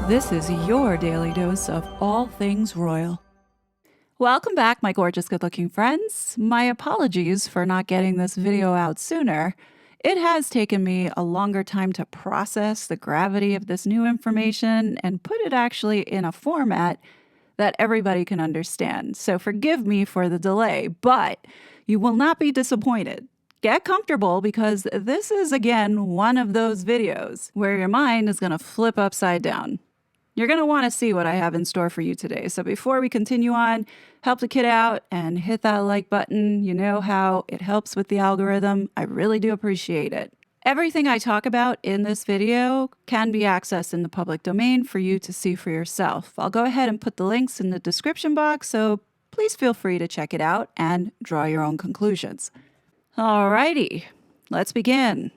This is your daily dose of all things royal. Welcome back, my gorgeous good-looking friends. My apologies for not getting this video out sooner. It has taken me a longer time to process the gravity of this new information and put it actually in a format that everybody can understand. So forgive me for the delay, but you will not be disappointed. Get comfortable because this is, again, one of those videos where your mind is going to flip upside down. You're going to want to see what I have in store for you today. So before we continue on, help the kid out and hit that like button. You know how it helps with the algorithm. I really do appreciate it. Everything I talk about in this video can be accessed in the public domain for you to see for yourself. I'll go ahead and put the links in the description box, so please feel free to check it out and draw your own conclusions. Alrighty, let's begin.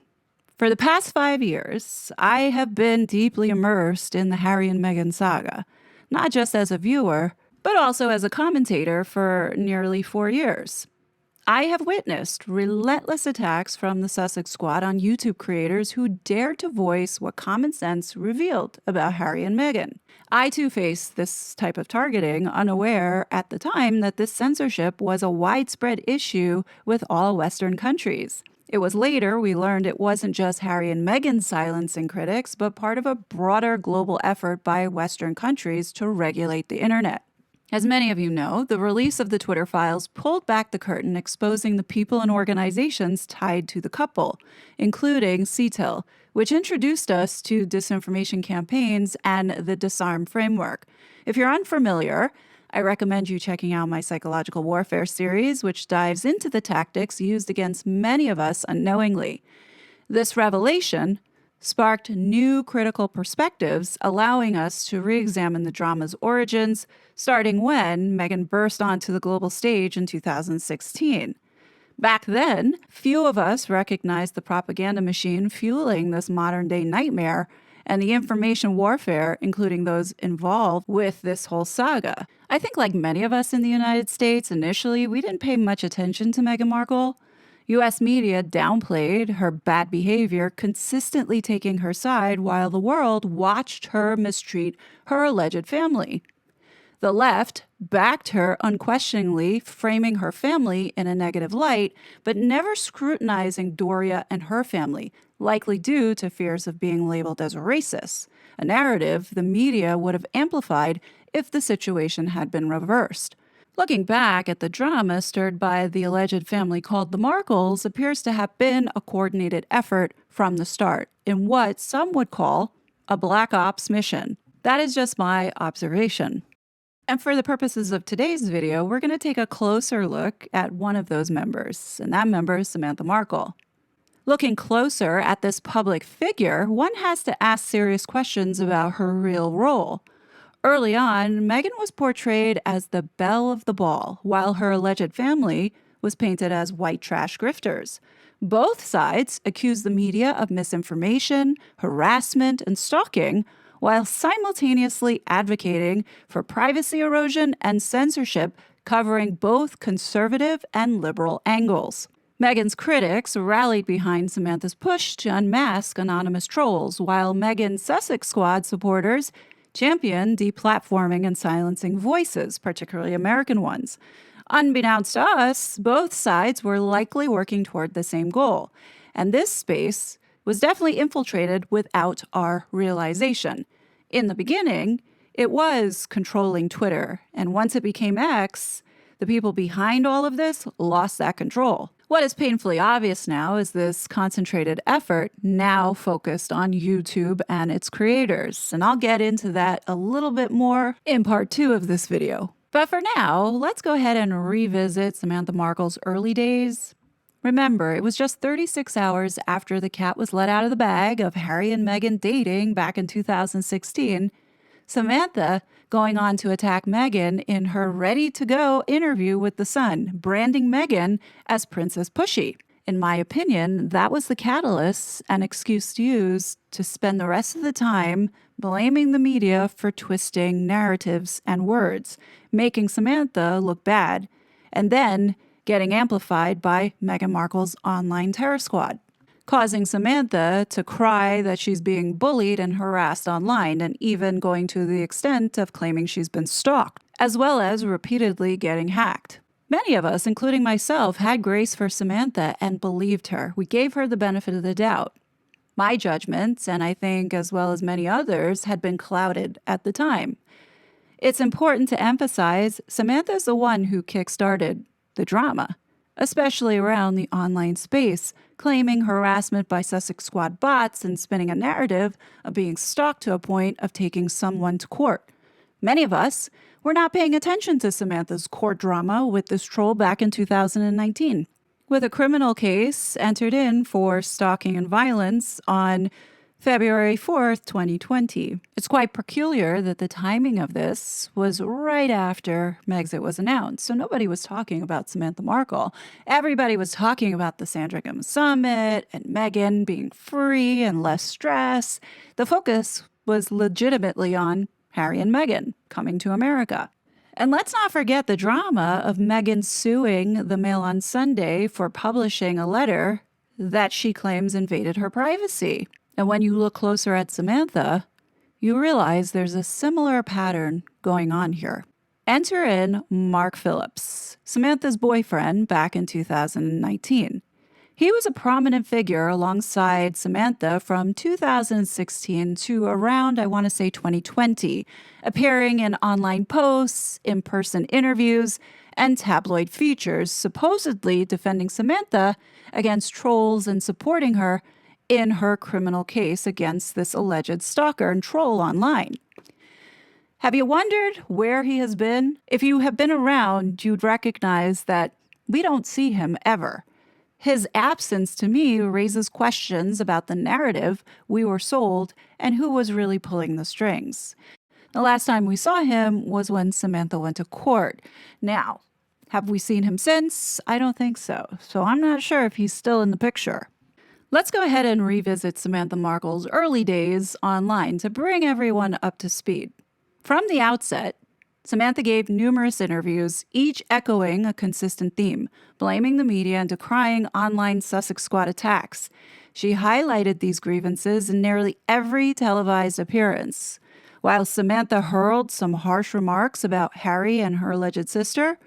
For the past 5 years, I have been deeply immersed in the Harry and Meghan saga, not just as a viewer, but also as a commentator for nearly 4 years. I have witnessed relentless attacks from the Sussex Squad on YouTube creators who dared to voice what common sense revealed about Harry and Meghan. I too faced this type of targeting, unaware at the time that this censorship was a widespread issue with all Western countries. It was later we learned it wasn't just Harry and Meghan silencing critics, but part of a broader global effort by Western countries to regulate the internet. As many of you know, the release of the Twitter files pulled back the curtain, exposing the people and organizations tied to the couple, including CTIL, which introduced us to disinformation campaigns and the Disarm framework. If you're unfamiliar, I recommend you checking out my psychological warfare series, which dives into the tactics used against many of us unknowingly. This revelation sparked new critical perspectives, allowing us to re-examine the drama's origins, starting when Meghan burst onto the global stage in 2016. Back then, few of us recognized the propaganda machine fueling this modern-day nightmare and the information warfare, including those involved with this whole saga. I think like many of us in the United States, initially, we didn't pay much attention to Meghan Markle. U.S. media downplayed her bad behavior, consistently taking her side while the world watched her mistreat her alleged family. The left backed her unquestioningly, framing her family in a negative light, but never scrutinizing Doria and her family, likely due to fears of being labeled as racist, a narrative the media would have amplified if the situation had been reversed. Looking back at the drama stirred by the alleged family called the Markles appears to have been a coordinated effort from the start in what some would call a black ops mission. That is just my observation. And for the purposes of today's video, we're going to take a closer look at one of those members, and that member is Samantha Markle. Looking closer at this public figure, one has to ask serious questions about her real role. Early on, Meghan was portrayed as the belle of the ball, while her alleged family was painted as white trash grifters. Both sides accused the media of misinformation, harassment, and stalking, while simultaneously advocating for privacy erosion and censorship, covering both conservative and liberal angles. Meghan's critics rallied behind Samantha's push to unmask anonymous trolls, while Meghan's Sussex Squad supporters championed deplatforming and silencing voices, particularly American ones. Unbeknownst to us, both sides were likely working toward the same goal, and this space was definitely infiltrated without our realization. In the beginning, it was controlling Twitter, and once it became X, the people behind all of this lost that control. What is painfully obvious now is this concentrated effort now focused on YouTube and its creators, and I'll get into that a little bit more in part 2 of this video. But for now, let's go ahead and revisit Samantha Markle's early days. Remember, it was just 36 hours after the cat was let out of the bag of Harry and Meghan dating back in 2016, Samantha going on to attack Meghan in her ready-to-go interview with The Sun, branding Meghan as Princess Pushy. In my opinion, that was the catalyst and excuse used to spend the rest of the time blaming the media for twisting narratives and words, making Samantha look bad, and then getting amplified by Meghan Markle's online terror squad. causing Samantha to cry that she's being bullied and harassed online, and even going to the extent of claiming she's been stalked, as well as repeatedly getting hacked. Many of us, including myself, had grace for Samantha and believed her. We gave her the benefit of the doubt. My judgments, and I think as well as many others, had been clouded at the time. It's important to emphasize Samantha's the one who kick-started the drama, especially around the online space, claiming harassment by Sussex Squad bots and spinning a narrative of being stalked to a point of taking someone to court. Many of us were not paying attention to Samantha's court drama with this troll back in 2019. With a criminal case entered in for stalking and violence on February 4th, 2020. It's quite peculiar that the timing of this was right after Megxit was announced, so nobody was talking about Samantha Markle. Everybody was talking about the Sandringham Summit and Meghan being free and less stress. The focus was legitimately on Harry and Meghan coming to America. And let's not forget the drama of Meghan suing the Mail on Sunday for publishing a letter that she claims invaded her privacy. And when you look closer at Samantha, you realize there's a similar pattern going on here. Enter in Mark Phillips, Samantha's boyfriend back in 2019. He was a prominent figure alongside Samantha from 2016 to around, I want to say 2020, appearing in online posts, in-person interviews, and tabloid features, supposedly defending Samantha against trolls and supporting her in her criminal case against this alleged stalker and troll online. Have you wondered where he has been? If you have been around, you'd recognize that we don't see him ever. His absence to me raises questions about the narrative we were sold and who was really pulling the strings. The last time we saw him was when Samantha went to court. Now, have we seen him since? I don't think so. So I'm not sure if he's still in the picture. Let's go ahead and revisit Samantha Markle's early days online to bring everyone up to speed. From the outset, Samantha gave numerous interviews, each echoing a consistent theme, blaming the media and decrying online Sussex Squad attacks. She highlighted these grievances in nearly every televised appearance. While Samantha hurled some harsh remarks about Harry and her alleged sister,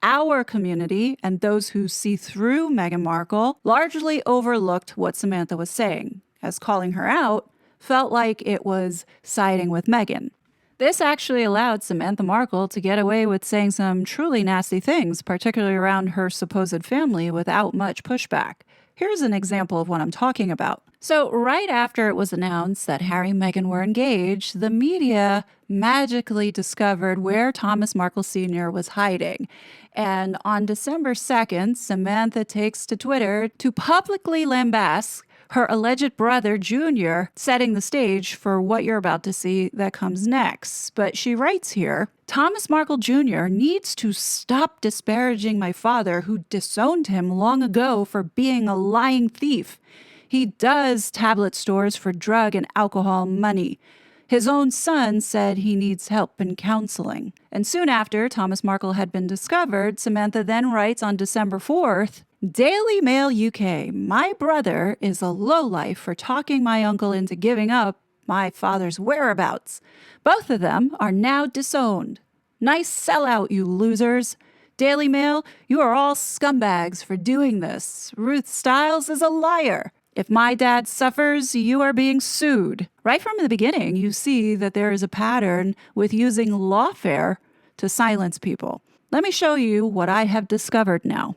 our community and those who see through Meghan Markle largely overlooked what Samantha was saying, as calling her out felt like it was siding with Meghan. This actually allowed Samantha Markle to get away with saying some truly nasty things, particularly around her supposed family, without much pushback. Here's an example of what I'm talking about. So right after it was announced that Harry and Meghan were engaged, the media magically discovered where Thomas Markle Sr. was hiding. And on December 2nd, Samantha takes to Twitter to publicly lambast her alleged brother, Jr., setting the stage for what you're about to see that comes next. But she writes here, Thomas Markle Jr. needs to stop disparaging my father, who disowned him long ago for being a lying thief. He does tablet stores for drug and alcohol money. His own son said he needs help in counseling. And soon after Thomas Markle had been discovered, Samantha then writes on December 4th, Daily Mail UK, my brother is a lowlife for talking my uncle into giving up my father's whereabouts. Both of them are now disowned. Nice sellout, you losers. Daily Mail, you are all scumbags for doing this. Ruth Stiles is a liar. If my dad suffers, you are being sued. Right from the beginning, you see that there is a pattern with using lawfare to silence people. Let me show you what I have discovered now.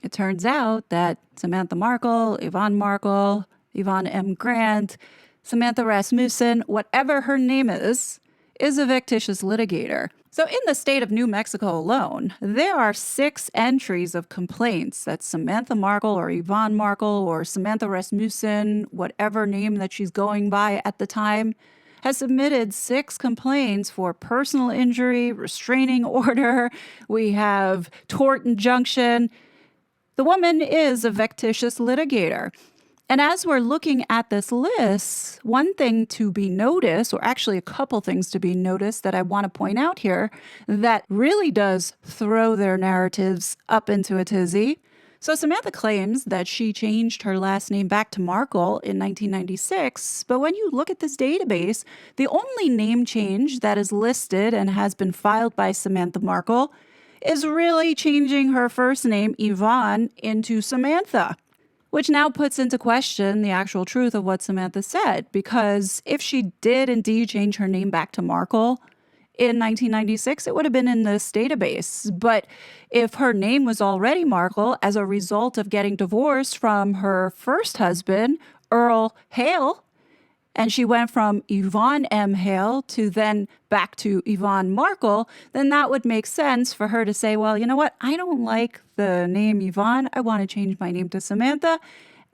It turns out that Samantha Markle, Yvonne Markle, Yvonne M. Grant, Samantha Rasmussen, whatever her name is a fictitious litigator. So in the state of New Mexico alone, there are 6 entries of complaints that Samantha Markle or Yvonne Markle or Samantha Rasmussen, whatever name that she's going by at the time, has submitted 6 complaints for personal injury, restraining order. We have tort injunction. The woman is a fictitious litigator. And as we're looking at this list, one thing to be noticed, or actually a couple things to be noticed that I want to point out here that really does throw their narratives up into a tizzy. So Samantha claims that she changed her last name back to Markle in 1996, but when you look at this database, the only name change that is listed and has been filed by Samantha Markle is really changing her first name, Yvonne, into Samantha, which now puts into question the actual truth of what Samantha said, because if she did indeed change her name back to Markle in 1996, it would have been in this database. But if her name was already Markle as a result of getting divorced from her first husband, Earl Hale, and she went from Yvonne M. Hale to then back to Yvonne Markle, then that would make sense for her to say, well, you know what? I don't like the name Yvonne. I want to change my name to Samantha,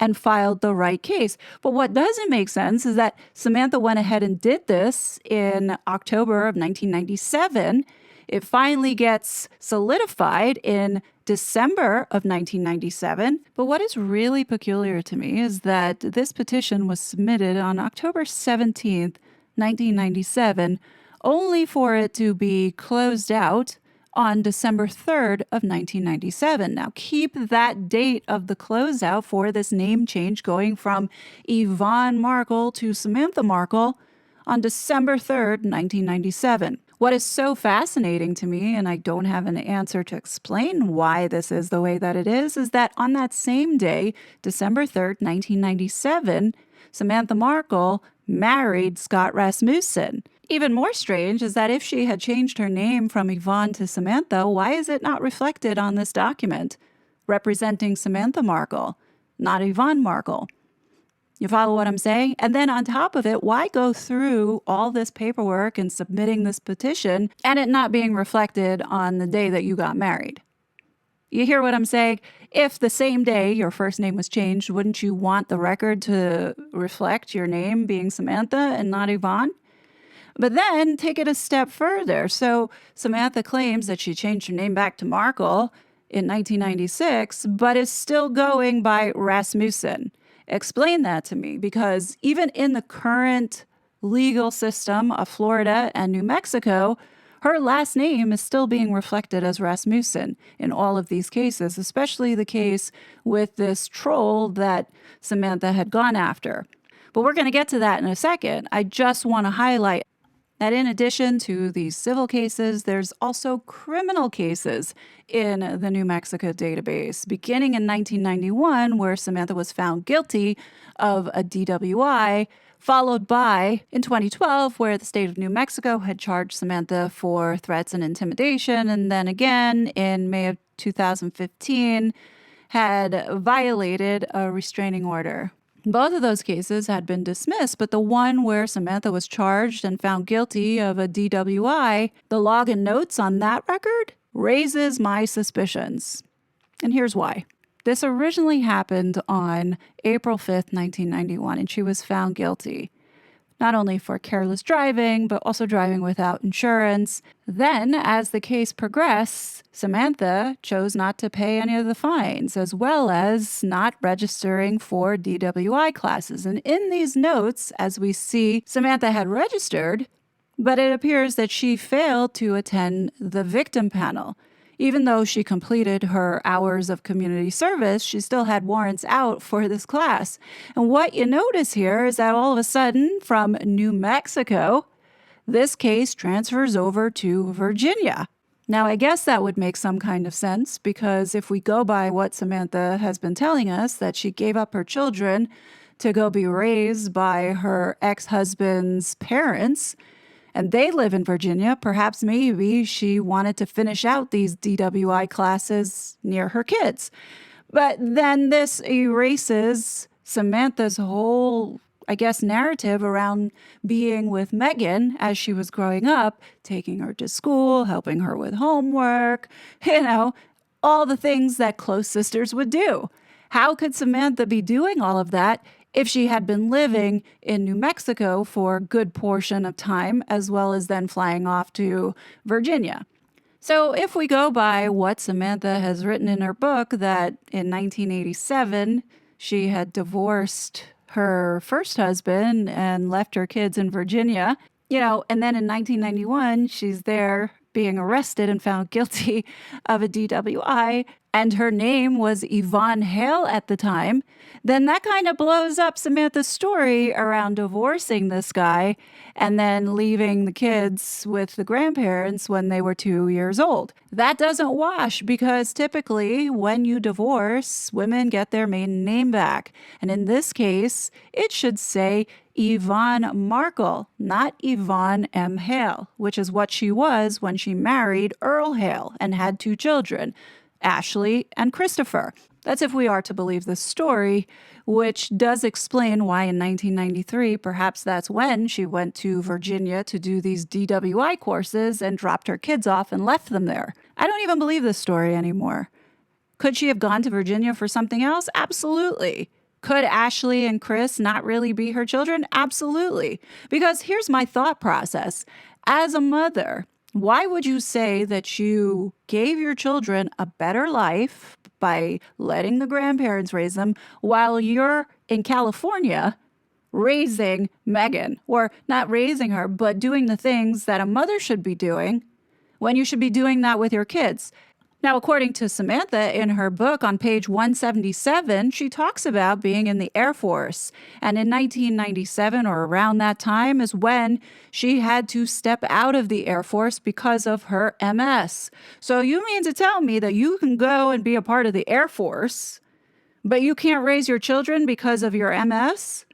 and filed the right case. But what doesn't make sense is that Samantha went ahead and did this in October of 1997. It finally gets solidified in December of 1997. But what is really peculiar to me is that this petition was submitted on October 17th, 1997, only for it to be closed out on December 3rd of 1997. Now, keep that date of the closeout for this name change going from Yvonne Markle to Samantha Markle on December 3rd, 1997. What is so fascinating to me, and I don't have an answer to explain why this is the way that it is that on that same day, December 3rd, 1997, Samantha Markle married Scott Rasmussen. Even more strange is that if she had changed her name from Yvonne to Samantha, why is it not reflected on this document representing Samantha Markle, not Yvonne Markle? You follow what I'm saying? And then on top of it, why go through all this paperwork and submitting this petition and it not being reflected on the day that you got married? You hear what I'm saying? If the same day your first name was changed, wouldn't you want the record to reflect your name being Samantha and not Yvonne? But then take it a step further. So Samantha claims that she changed her name back to Markle in 1996, but is still going by Rasmussen. Explain that to me, because even in the current legal system of Florida and New Mexico, her last name is still being reflected as Rasmussen in all of these cases, especially the case with this troll that Samantha had gone after. But we're going to get to that in a second. I just want to highlight that in addition to these civil cases, there's also criminal cases in the New Mexico database, beginning in 1991, where Samantha was found guilty of a DWI, followed by in 2012, where the state of New Mexico had charged Samantha for threats and intimidation, and then again in May of 2015 had violated a restraining order. Both of those cases had been dismissed, but the one where Samantha was charged and found guilty of a DWI, the login notes on that record raises my suspicions. And here's why. This originally happened on April 5th, 1991, and she was found guilty, not only for careless driving, but also driving without insurance. Then, as the case progressed, Samantha chose not to pay any of the fines, as well as not registering for DWI classes. And in these notes, as we see, Samantha had registered, but it appears that she failed to attend the victim panel. Even though she completed her hours of community service, she still had warrants out for this class. And what you notice here is that all of a sudden, from New Mexico, this case transfers over to Virginia. Now, I guess that would make some kind of sense, because if we go by what Samantha has been telling us, that she gave up her children to go be raised by her ex-husband's parents, and they live in Virginia, perhaps maybe she wanted to finish out these DWI classes near her kids. But then this erases Samantha's whole, I guess, narrative around being with Meghan as she was growing up, taking her to school, helping her with homework, all the things that close sisters would do. How could Samantha be doing all of that if she had been living in New Mexico for a good portion of time, as well as then flying off to Virginia? So if we go by what Samantha has written in her book, that in 1987, she had divorced her first husband and left her kids in Virginia, and then in 1991, she's there being arrested and found guilty of a DWI. and her name was Yvonne Hale at the time, then that kind of blows up Samantha's story around divorcing this guy and then leaving the kids with the grandparents when they were 2 years old. That doesn't wash because typically when you divorce, women get their maiden name back. And in this case, it should say Yvonne Markle, not Yvonne M. Hale, which is what she was when she married Earl Hale and had 2 children, Ashley and Christopher. That's if we are to believe the story, which does explain why in 1993, perhaps that's when she went to Virginia to do these DWI courses and dropped her kids off and left them there. I don't even believe this story anymore. Could she have gone to Virginia for something else? Absolutely. Could Ashley and Chris not really be her children? Absolutely. Because here's my thought process. As a mother, why would you say that you gave your children a better life by letting the grandparents raise them while you're in California raising Meghan, or not raising her, but doing the things that a mother should be doing when you should be doing that with your kids? Now, according to Samantha, in her book on page 177, she talks about being in the Air Force. And in 1997 or around that time is when she had to step out of the Air Force because of her MS. So you mean to tell me that you can go and be a part of the Air Force, but you can't raise your children because of your MS?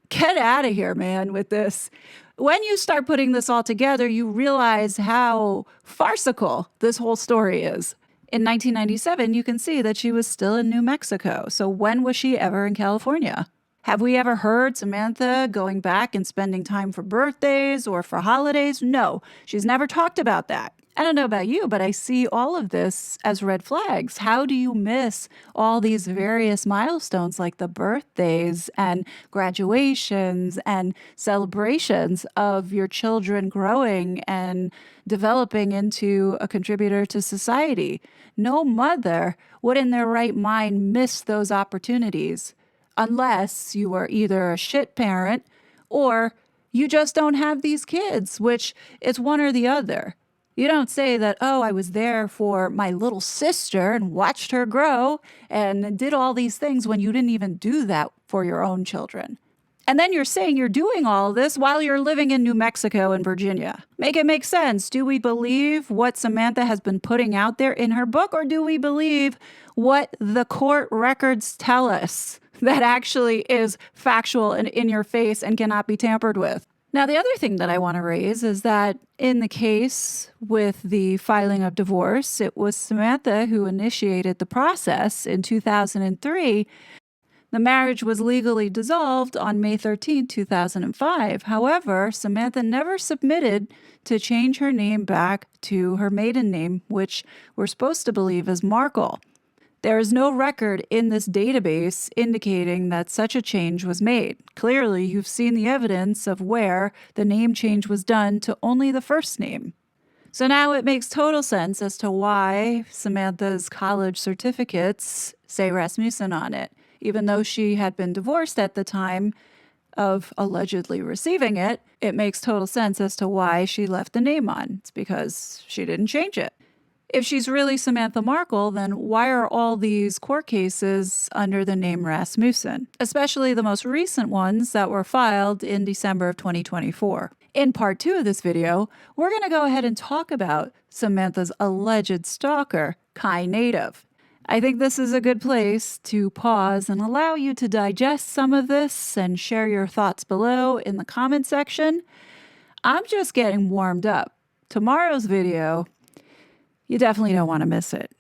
Get out of here, man, with this. When you start putting this all together, you realize how farcical this whole story is. In 1997, you can see that she was still in New Mexico. So when was she ever in California? Have we ever heard Samantha going back and spending time for birthdays or for holidays? No, she's never talked about that. I don't know about you, but I see all of this as red flags. How do you miss all these various milestones like the birthdays and graduations and celebrations of your children growing and developing into a contributor to society? No mother would in their right mind miss those opportunities unless you are either a shit parent or you just don't have these kids, which it's one or the other. You don't say that, oh, I was there for my little sister and watched her grow and did all these things when you didn't even do that for your own children. And then you're saying you're doing all of this while you're living in New Mexico and Virginia. Make it make sense. Do we believe what Samantha has been putting out there in her book, or do we believe what the court records tell us that actually is factual and in your face and cannot be tampered with? Now, the other thing that I want to raise is that in the case with the filing of divorce, it was Samantha who initiated the process in 2003. The marriage was legally dissolved on May 13, 2005. However, Samantha never submitted to change her name back to her maiden name, which we're supposed to believe is Markle. There is no record in this database indicating that such a change was made. Clearly, you've seen the evidence of where the name change was done to only the first name. So now it makes total sense as to why Samantha's college certificates say Rasmussen on it. Even though she had been divorced at the time of allegedly receiving it, it makes total sense as to why she left the name on. It's because she didn't change it. If she's really Samantha Markle, then why are all these court cases under the name Rasmussen, especially the most recent ones that were filed in December of 2024? In part 2 of this video, we're going to go ahead and talk about Samantha's alleged stalker, Kai Native. I think this is a good place to pause and allow you to digest some of this and share your thoughts below in the comment section. I'm just getting warmed up. Tomorrow's video, you definitely don't want to miss it.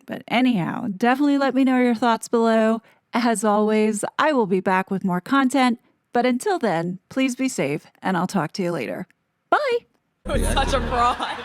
But anyhow, definitely let me know your thoughts below. As always, I will be back with more content. But until then, please be safe, and I'll talk to you later. Bye! Such a fraud.